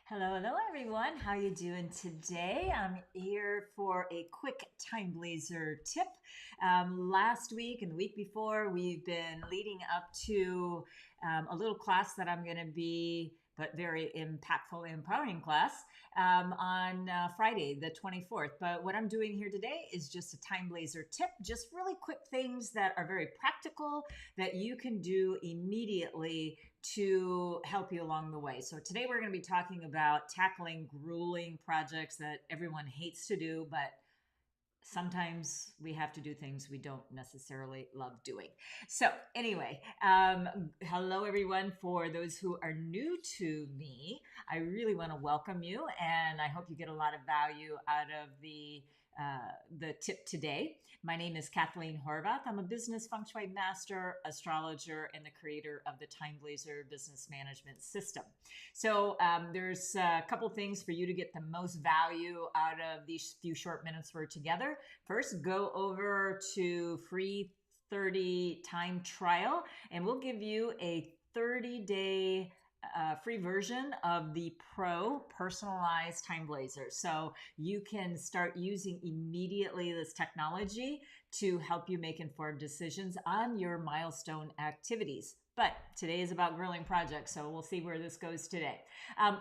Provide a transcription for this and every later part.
Hello, everyone. How you doing today? I'm here for a quick TimeBlazr tip. Last week and the week before, we've been leading up to a little class that I'm going to be, but very impactful, empowering class on Friday, the 24th. But what I'm doing here today is just a TimeBlazr tip, just really quick things that are very practical that you can do immediately to help you along the way. So today we're going to be talking about tackling grueling projects that everyone hates to do, but sometimes we have to do things we don't necessarily love doing. So anyway, hello everyone. For those who are new to me, I really want to welcome you, and I hope you get a lot of value out of the tip today. My name is Kathleen Horvath. I'm a business feng shui master, astrologer, and the creator of the TimeBlazr business management system. So there's a couple things for you to get the most value out of these few short minutes we're together. First, go over to free 30 time trial, and we'll give you a 30-day free version of the Pro personalized TimeBlazr. So you can start using immediately this technology to help you make informed decisions on your milestone activities. But today is about grueling projects, so we'll see where this goes today.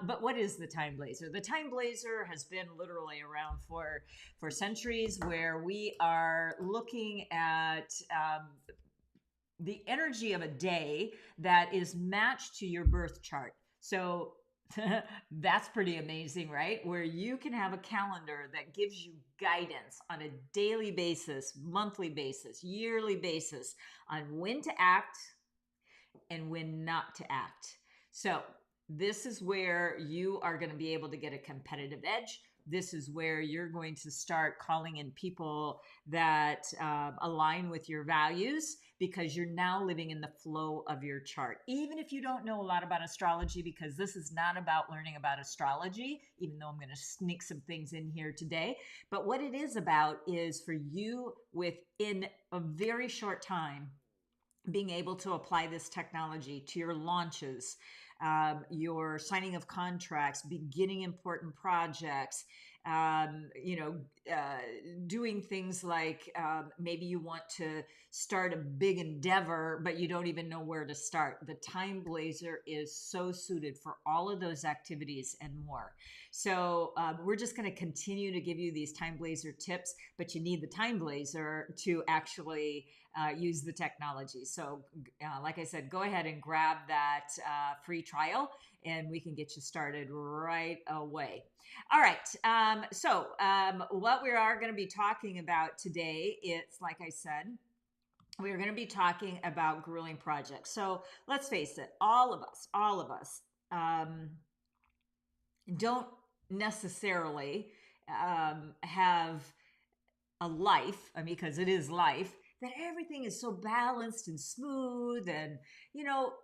But what is the TimeBlazr? The TimeBlazr has been literally around for centuries, where we are looking at the energy of a day that is matched to your birth chart. So that's pretty amazing, right? Where you can have a calendar that gives you guidance on a daily basis, monthly basis, yearly basis on when to act and when not to act. So this is where you are going to be able to get a competitive edge. This is where you're going to start calling in people that align with your values, because you're now living in the flow of your chart. Even if you don't know a lot about astrology, because this is not about learning about astrology, even though I'm going to sneak some things in here today. But what it is about is for you, within a very short time, being able to apply this technology to your launches, your signing of contracts, beginning important projects, doing things like maybe you want to start a big endeavor, but you don't even know where to start. The TimeBlazr is so suited for all of those activities and more. So we're just going to continue to give you these TimeBlazr tips, but you need the TimeBlazr to actually use the technology. So like I said, go ahead and grab that free trial, and we can get you started right away. All right. So what we are going to be talking about today, it's like I said, we're going to be talking about grueling projects. So let's face it, all of us don't necessarily have a life, I mean, because it is life, that everything is so balanced and smooth. And,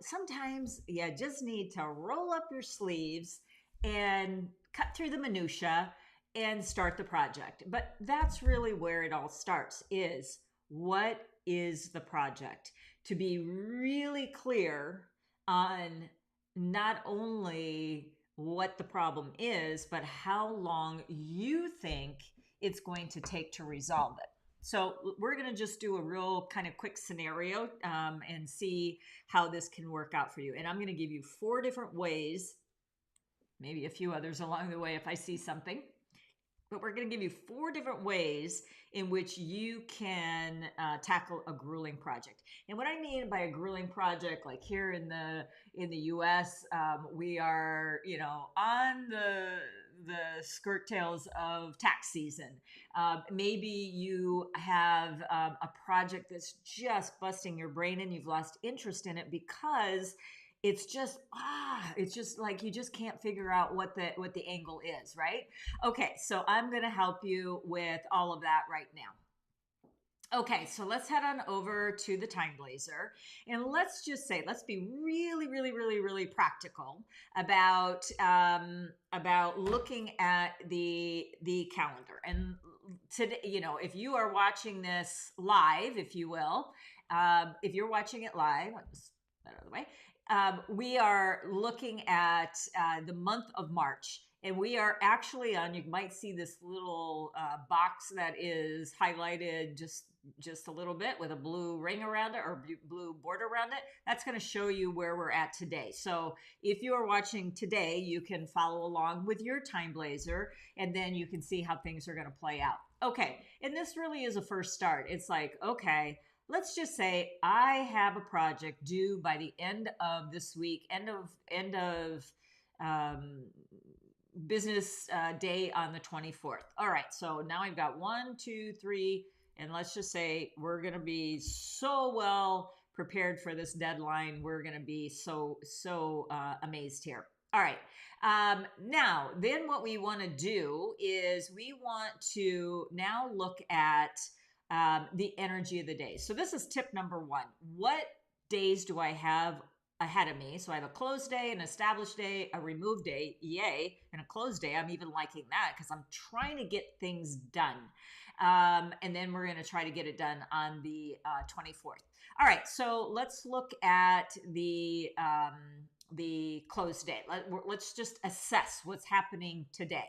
sometimes you just need to roll up your sleeves and cut through the minutia and start the project. But that's really where it all starts, is what is the project? To be really clear on not only what the problem is, but how long you think it's going to take to resolve it. So we're going to just do a real kind of quick scenario and see how this can work out for you. And I'm going to give you 4 different ways, maybe a few others along the way if I see something. But we're going to give you 4 different ways in which you can tackle a grueling project. And what I mean by a grueling project, like here in the U.S., we are, on the skirt tails of tax season. Maybe you have a project that's just busting your brain, and you've lost interest in it because it's just like you just can't figure out what the angle is, right? Okay, so I'm going to help you with all of that right now. Okay, so let's head on over to the TimeBlazr, and let's be really, really, really, really practical about looking at the calendar. And today, if you are watching this live, if you will, if you're watching it live, I'll just put that out of the way. We are looking at the month of March. And we are actually on, you might see this little box that is highlighted just a little bit with a blue ring around it or blue border around it. That's going to show you where we're at today. So if you are watching today, you can follow along with your TimeBlazr, and then you can see how things are going to play out. Okay, and this really is a first start. It's like, okay, let's just say I have a project due by the end of this week, end of business day on the 24th. All right, so now I've got 1, 2, 3, and let's just say we're going to be so well prepared for this deadline. We're going to be so amazed here. All right. Now, then what we want to do is we want to now look at the energy of the day. So this is tip number 1. What days do I have ahead of me? So I have a closed day, an established day, a removed day, yay, and a closed day. I'm even liking that because I'm trying to get things done. And then we're going to try to get it done on the 24th. All right, so let's look at the closed day. Let's just assess what's happening today.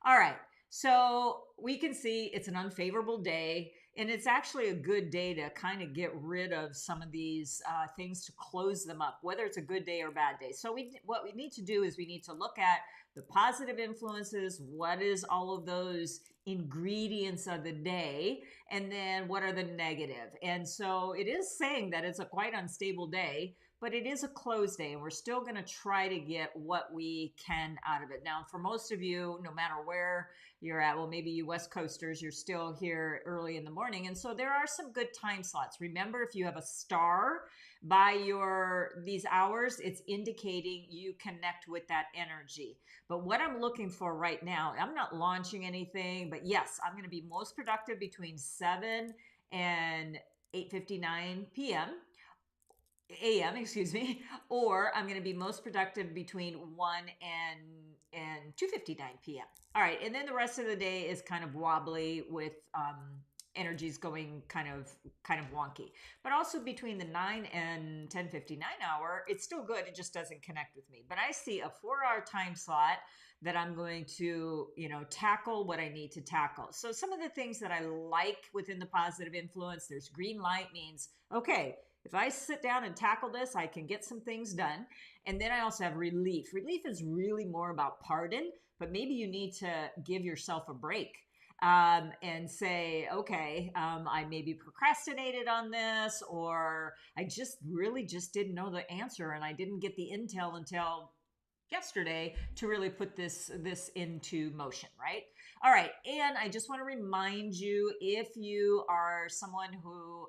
All right, so we can see it's an unfavorable day. And it's actually a good day to kind of get rid of some of these things, to close them up, whether it's a good day or bad day. So what we need to do is we need to look at the positive influences. What is all of those ingredients of the day? And then what are the negative? And so it is saying that it's a quite unstable day, but it is a closed day, and we're still going to try to get what we can out of it. Now, for most of you, no matter where you're at, well, maybe you West Coasters, you're still here early in the morning. And so there are some good time slots. Remember, if you have a star by these hours, it's indicating you connect with that energy. But what I'm looking for right now, I'm not launching anything, but yes, I'm going to be most productive between 7 and 8:59 p.m. AM, excuse me, or I'm going to be most productive between 1 and 2:59 p.m. All right, and then the rest of the day is kind of wobbly with energies going kind of wonky. But also between the 9 and 10:59 hour, it's still good. It just doesn't connect with me. But I see a 4-hour time slot that I'm going to, tackle what I need to tackle. So some of the things that I like within the positive influence, there's green light, means, okay, if I sit down and tackle this, I can get some things done. And then I also have relief. Relief is really more about pardon, but maybe you need to give yourself a break and say, okay, I maybe procrastinated on this, or I just didn't know the answer, and I didn't get the intel until yesterday to really put this into motion, right? All right, and I just want to remind you, if you are someone who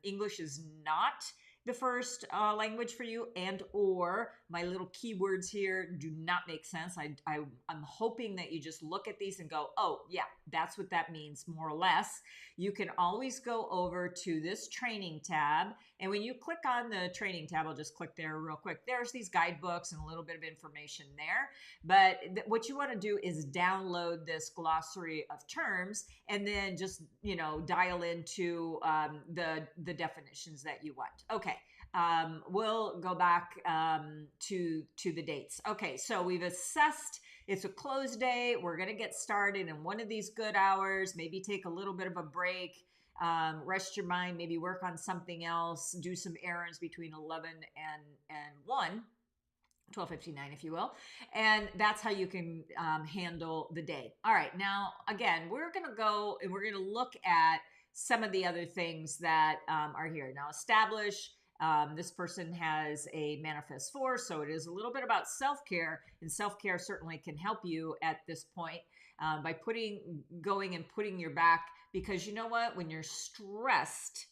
English is not the first language for you, and or my little keywords here do not make sense, I'm hoping that you just look at these and go, oh yeah, that's what that means, more or less. You can always go over to this training tab, and when you click on the training tab, I'll just click there real quick, there's these guidebooks and a little bit of information there. But what you want to do is download this glossary of terms, and then just dial into the definitions that you want. Okay, we'll go back to the dates. Okay, so we've assessed it's a closed day. We're going to get started in one of these good hours, maybe take a little bit of a break, rest your mind, maybe work on something else, do some errands between 11 and 1. 12:59, if you will. And that's how you can handle the day. All right. Now, again, we're going to go and we're going to look at some of the other things that are here. Now, establish, this person has a manifest force, so it is a little bit about self-care, and self-care certainly can help you at this point by going and putting your back, because you know what? When you're stressed,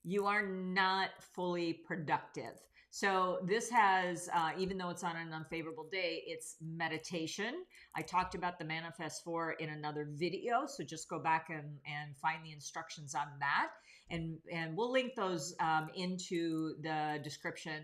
you are not fully productive. So this has, even though it's on an unfavorable day, it's meditation. I talked about the Manifest 4 in another video, so just go back and find the instructions on that. And we'll link those into the description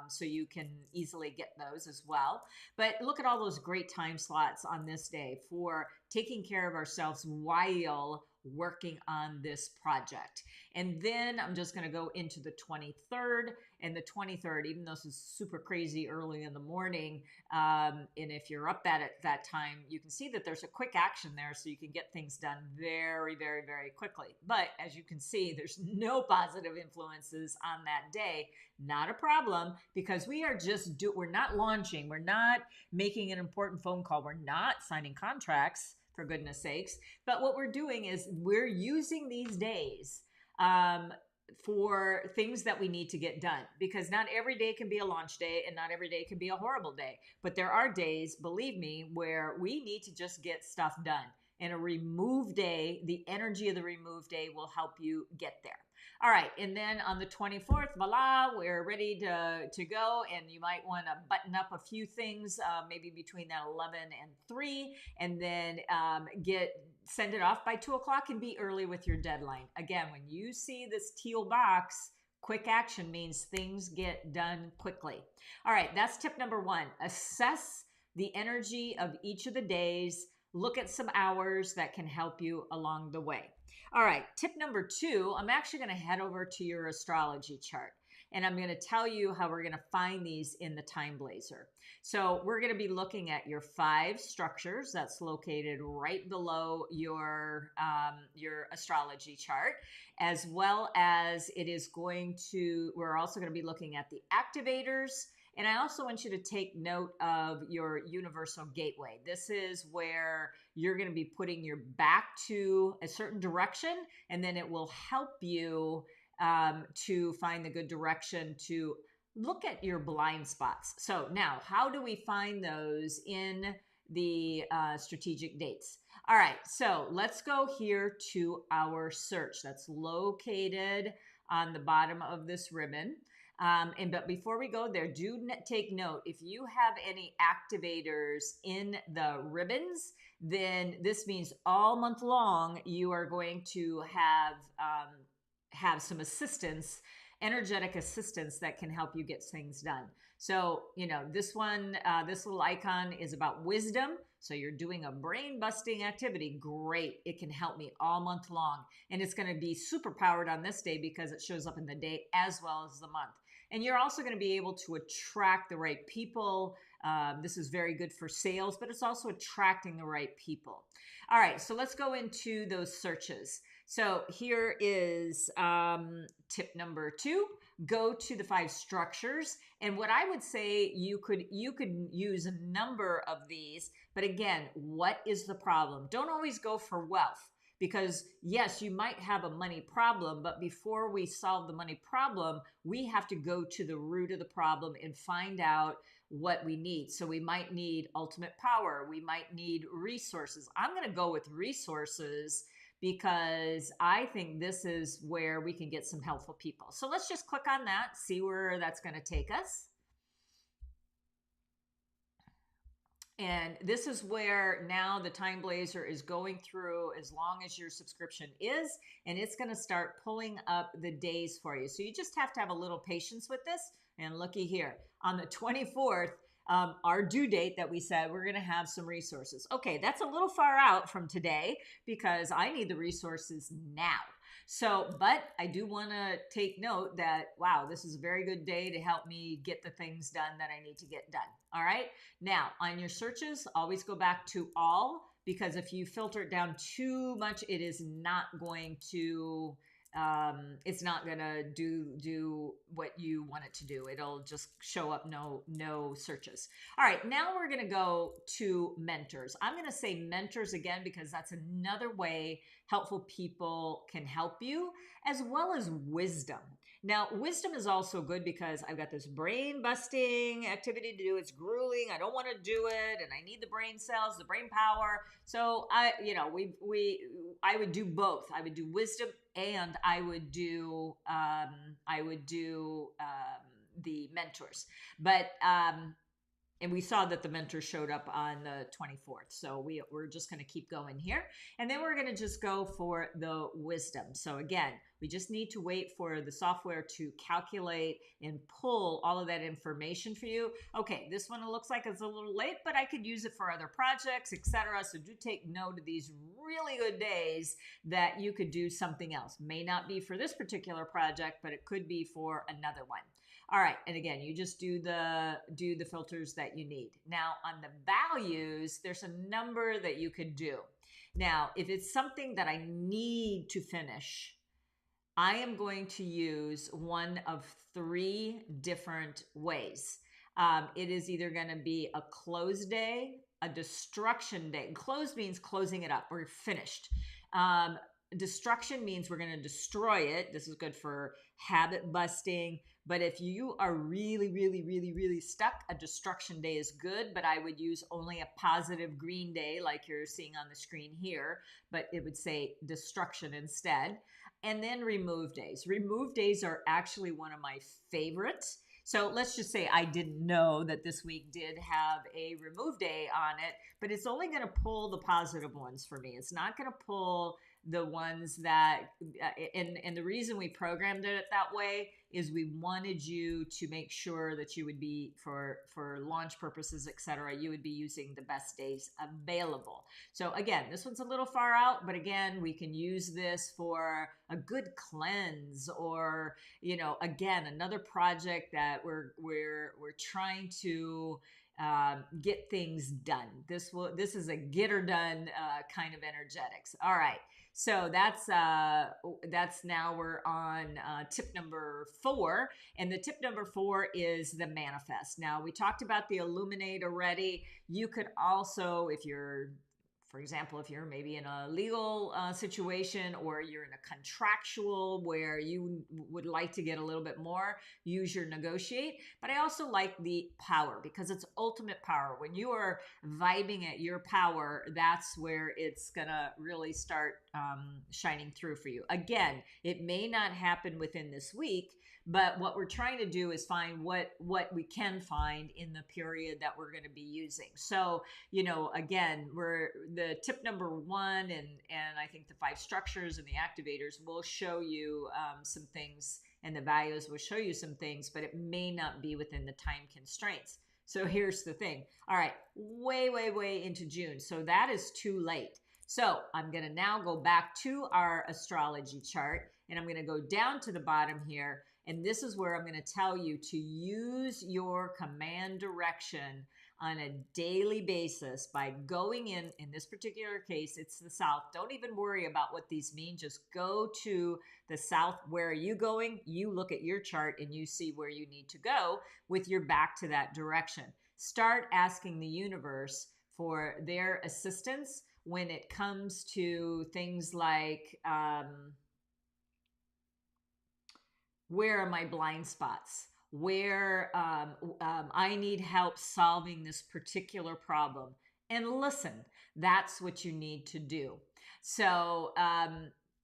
so you can easily get those as well. But look at all those great time slots on this day for taking care of ourselves while working on this project. And then I'm just going to go into the 23rd. And the 23rd, even though this is super crazy early in the morning, and if you're up at that time, you can see that there's a quick action there, so you can get things done very, very, very quickly. But as you can see, there's no positive influences on that day. Not a problem, because we are we're not launching, we're not making an important phone call, we're not signing contracts, for goodness sakes. But what we're doing is we're using these days for things that we need to get done, because not every day can be a launch day and not every day can be a horrible day. But there are days, believe me, where we need to just get stuff done. And a remove day, the energy of the remove day will help you get there. All right, and then on the 24th, voila, we're ready to go, and you might want to button up a few things, maybe between that 11 and 3, and then send it off by 2 o'clock and be early with your deadline. Again, when you see this teal box, quick action means things get done quickly. All right, that's tip number 1. Assess the energy of each of the days. Look at some hours that can help you along the way. All right, tip number 2, I'm actually going to head over to your astrology chart, and I'm going to tell you how we're going to find these in the TimeBlazr. So we're going to be looking at your 5 structures that's located right below your astrology chart, as well as we're also going to be looking at the activators. And I also want you to take note of your universal gateway. This is where you're going to be putting your back to a certain direction, and then it will help you to find the good direction to look at your blind spots. So now, how do we find those in the strategic dates? All right, so let's go here to our search that's located on the bottom of this ribbon. But before we go there, take note, if you have any activators in the ribbons, then this means all month long you are going to have some assistance, energetic assistance that can help you get things done. So, this one, this little icon is about wisdom. So you're doing a brain busting activity. Great. It can help me all month long. And it's going to be super powered on this day because it shows up in the day as well as the month. And you're also going to be able to attract the right people. This is very good for sales, but it's also attracting the right people. All right, so let's go into those searches. So here is tip number 2. Go to the 5 structures. And what I would say, you could use a number of these, but again, what is the problem? Don't always go for wealth. Because yes, you might have a money problem, but before we solve the money problem, we have to go to the root of the problem and find out what we need. So we might need ultimate power. We might need resources. I'm going to go with resources because I think this is where we can get some helpful people. So let's just click on that, see where that's going to take us. And this is where now the TimeBlazr is going through as long as your subscription is, and it's going to start pulling up the days for you. So you just have to have a little patience with this. And looky here, on the 24th, our due date that we said, we're going to have some resources. Okay, that's a little far out from today because I need the resources now. So, but I do want to take note that, wow, this is a very good day to help me get the things done that I need to get done. All right. Now, on your searches, always go back to all, because if you filter it down too much, it is not going to do what you want it to do. It'll just show up no searches. All right, now we're going to go to mentors. I'm going to say mentors again because that's another way helpful people can help you, as well as wisdom. Now, wisdom is also good because I've got this brain busting activity to do. It's grueling. I don't want to do it, and I need the brain cells, the brain power. So I would do both. I would do wisdom, and I would do the mentors. But and we saw that the mentor showed up on the 24th. So we're just going to keep going here. And then we're going to just go for the wisdom. So again, we just need to wait for the software to calculate and pull all of that information for you. Okay, this one looks like it's a little late, but I could use it for other projects, etc. So do take note of these really good days that you could do something else. May not be for this particular project, but it could be for another one. All right, and again, you just do the filters that you need. Now, on the values, there's a number that you could do. Now, if it's something that I need to finish, I am going to use one of 3 different ways. It is either going to be a close day, a destruction day. Close means closing it up. We're finished. Destruction means we're going to destroy it. This is good for habit busting. But if you are really, really, really, really stuck, a destruction day is good, but I would use only a positive green day like you're seeing on the screen here, but it would say destruction instead. And then remove days. Remove days are actually one of my favorites. So let's just say I didn't know that this week did have a remove day on it, but it's only going to pull the positive ones for me. It's not going to pull the ones that, and the reason we programmed it that way is we wanted you to make sure that you would be, for launch purposes, etc., you would be using the best days available. So again, this one's a little far out, but again, we can use this for a good cleanse, or, you know, again, another project that we're trying to get things done. This is a get her done kind of energetics. All right. So that's now we're on tip number 4, and the tip number 4 is the manifest. Now, we talked about the illuminate already. You could also, if you're, for example, if you're maybe in a legal situation, or you're in a contractual where you would like to get a little bit more, use your negotiate. But I also like the power, because it's ultimate power. When you are vibing at your power, that's where it's going to really start shining through for you. Again, it may not happen within this week, but what we're trying to do is find what we can find in the period that we're going to be using. So, you know, again, we're the tip number 1, and I think the 5 structures and the activators will show you some things, and the values will show you some things, but it may not be within the time constraints. So here's the thing. All right, way into June. So that is too late. So I'm going to now go back to our astrology chart, and I'm going to go down to the bottom here. And this is where I'm going to tell you to use your command direction on a daily basis by going in this particular case, it's the south. Don't even worry about what these mean. Just go to the south. Where are you going? You look at your chart and you see where you need to go with your back to that direction. Start asking the universe for their assistance when it comes to things like, where are my blind spots? Where I need help solving this particular problem. And listen, that's what you need to do. So,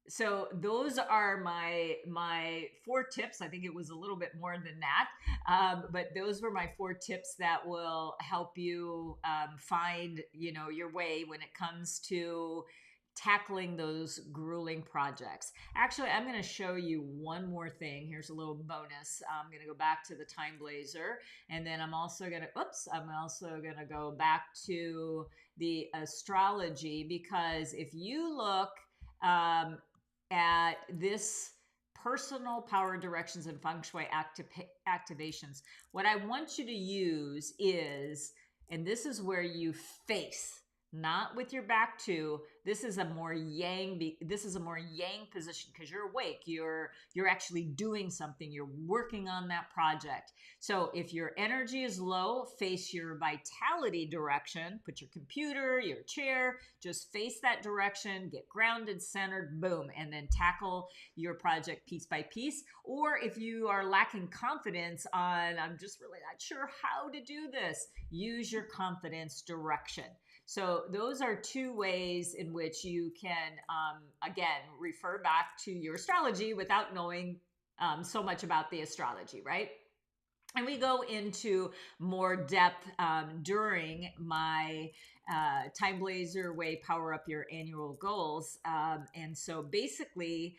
so those are my 4 tips. I think it was a little bit more than that, but those were my 4 tips that will help you find, you know, your way when it comes to tackling those grueling projects. Actually, I'm going to show you one more thing. Here's a little bonus. I'm going to go back to the TimeBlazr, and then I'm also going to go back to the astrology, because if you look at this personal power directions and feng shui activations, what I want you to use is, and this is where you face, not with your back to. This is a more yang. This is a more yang position because you're awake. You're actually doing something. You're working on that project. So if your energy is low, face your vitality direction. Put your computer, your chair, just face that direction. Get grounded, centered, boom, and then tackle your project piece by piece. Or if you are lacking confidence on, I'm just really not sure how to do this, use your confidence direction. So those are 2 ways in which you can, again, refer back to your astrology without knowing so much about the astrology, right? And we go into more depth during my TimeBlazr Way Power Up Your Annual Goals. And so basically,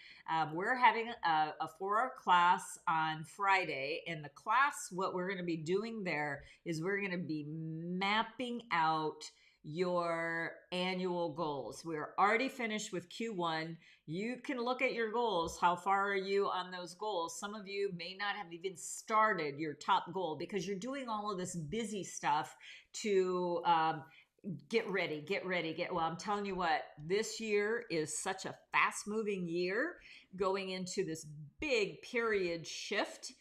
we're having a 4-hour class on Friday. And the class, what we're going to be doing there is we're going to be mapping out your annual goals. We're already finished with Q1. You can look at your goals. How far are you on those goals? Some of you may not have even started your top goal because you're doing all of this busy stuff to get ready. Well, I'm telling you what, this year is such a fast moving year going into this big period shift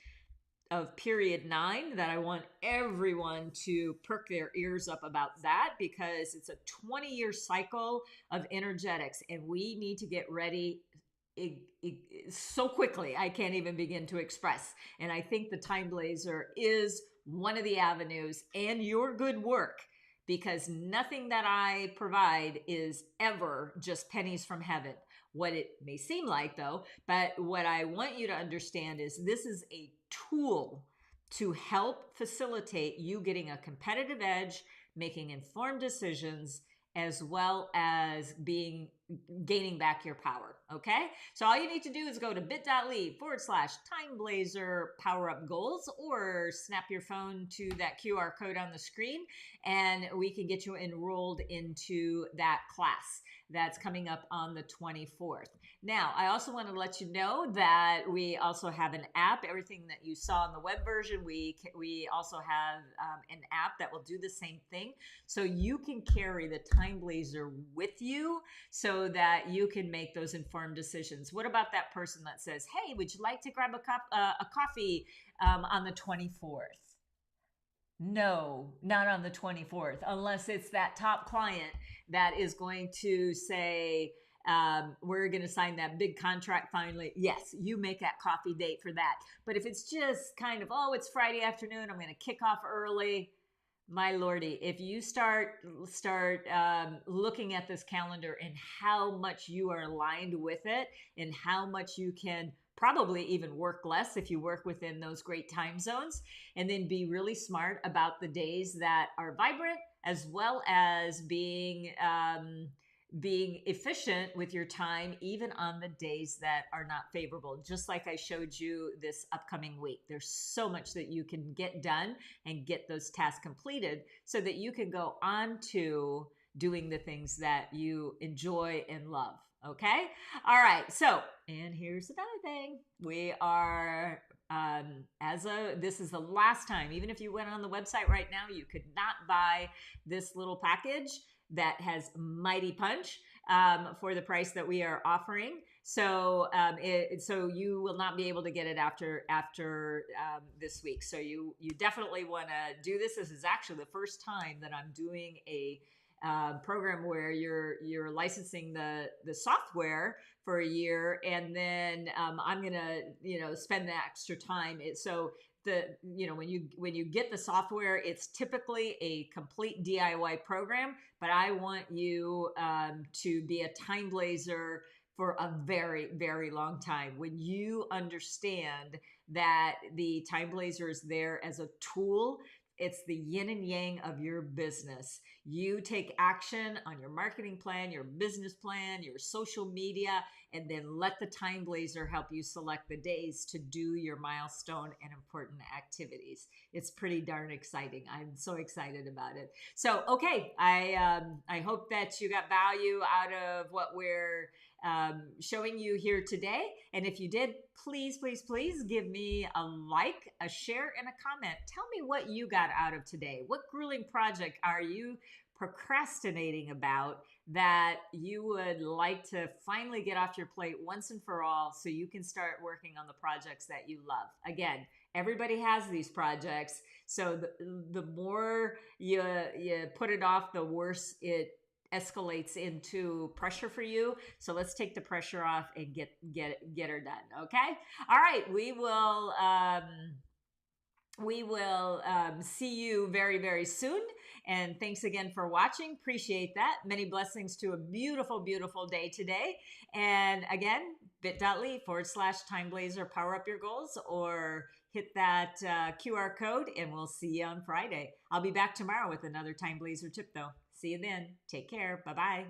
of period 9 that I want everyone to perk their ears up about that, because it's a 20-year cycle of energetics and we need to get ready so quickly I can't even begin to express. And I think the TimeBlazr is one of the avenues, and your good work, because nothing that I provide is ever just pennies from heaven. What it may seem like, though, but what I want you to understand is this is a tool to help facilitate you getting a competitive edge, making informed decisions, as well as gaining back your power. Okay, so all you need to do is go to bit.ly/TimeBlazr Power Up Goals, or snap your phone to that QR code on the screen, and we can get you enrolled into that class that's coming up on the 24th. Now, I also want to let you know that we also have an app. Everything that you saw in the web version, we also have an app that will do the same thing. So you can carry the TimeBlazr with you so that you can make those informed decisions. What about that person that says, hey, would you like to grab a coffee on the 24th? No, not on the 24th, unless it's that top client that is going to say, we're going to sign that big contract finally. Yes, you make that coffee date for that. But if it's just kind of, oh, it's Friday afternoon, I'm going to kick off early. My lordy, if you start looking at this calendar and how much you are aligned with it, and how much you can probably even work less if you work within those great time zones, and then be really smart about the days that are vibrant, as well as being efficient with your time, even on the days that are not favorable. Just like I showed you this upcoming week, there's so much that you can get done and get those tasks completed so that you can go on to doing the things that you enjoy and love. Okay. All right. So, and here's another thing. We are, this is the last time, even if you went on the website right now, you could not buy this little package that has Mighty Punch for the price that we are offering. So, so you will not be able to get it after this week. So you definitely want to do this. This is actually the first time that I'm doing a program where you're licensing the software for a year, and then I'm gonna spend the extra time. So when you get the software, it's typically a complete DIY program, but I want you to be a TimeBlazr for a very, very long time. When you understand that the TimeBlazr is there as a tool, it's the yin and yang of your business. You take action on your marketing plan, your business plan, your social media, and then let the TimeBlazr help you select the days to do your milestone and important activities. It's pretty darn exciting. I'm so excited about it. So, okay, I hope that you got value out of what we're showing you here today. And if you did, please, please, please give me a like, a share, and a comment. Tell me what you got out of today. What grueling project are you procrastinating about that you would like to finally get off your plate once and for all, so you can start working on the projects that you love? Again, everybody has these projects. So the more you put it off, the worse it escalates into pressure for you. So let's take the pressure off and get her done. Okay. All right. We will see you very, very soon. And thanks again for watching. Appreciate that. Many blessings to a beautiful, beautiful day today. And again, bit.ly/TimeBlazr Power Up Your Goals, or hit that QR code, and we'll see you on Friday. I'll be back tomorrow with another TimeBlazr tip, though. See you then. Take care. Bye-bye.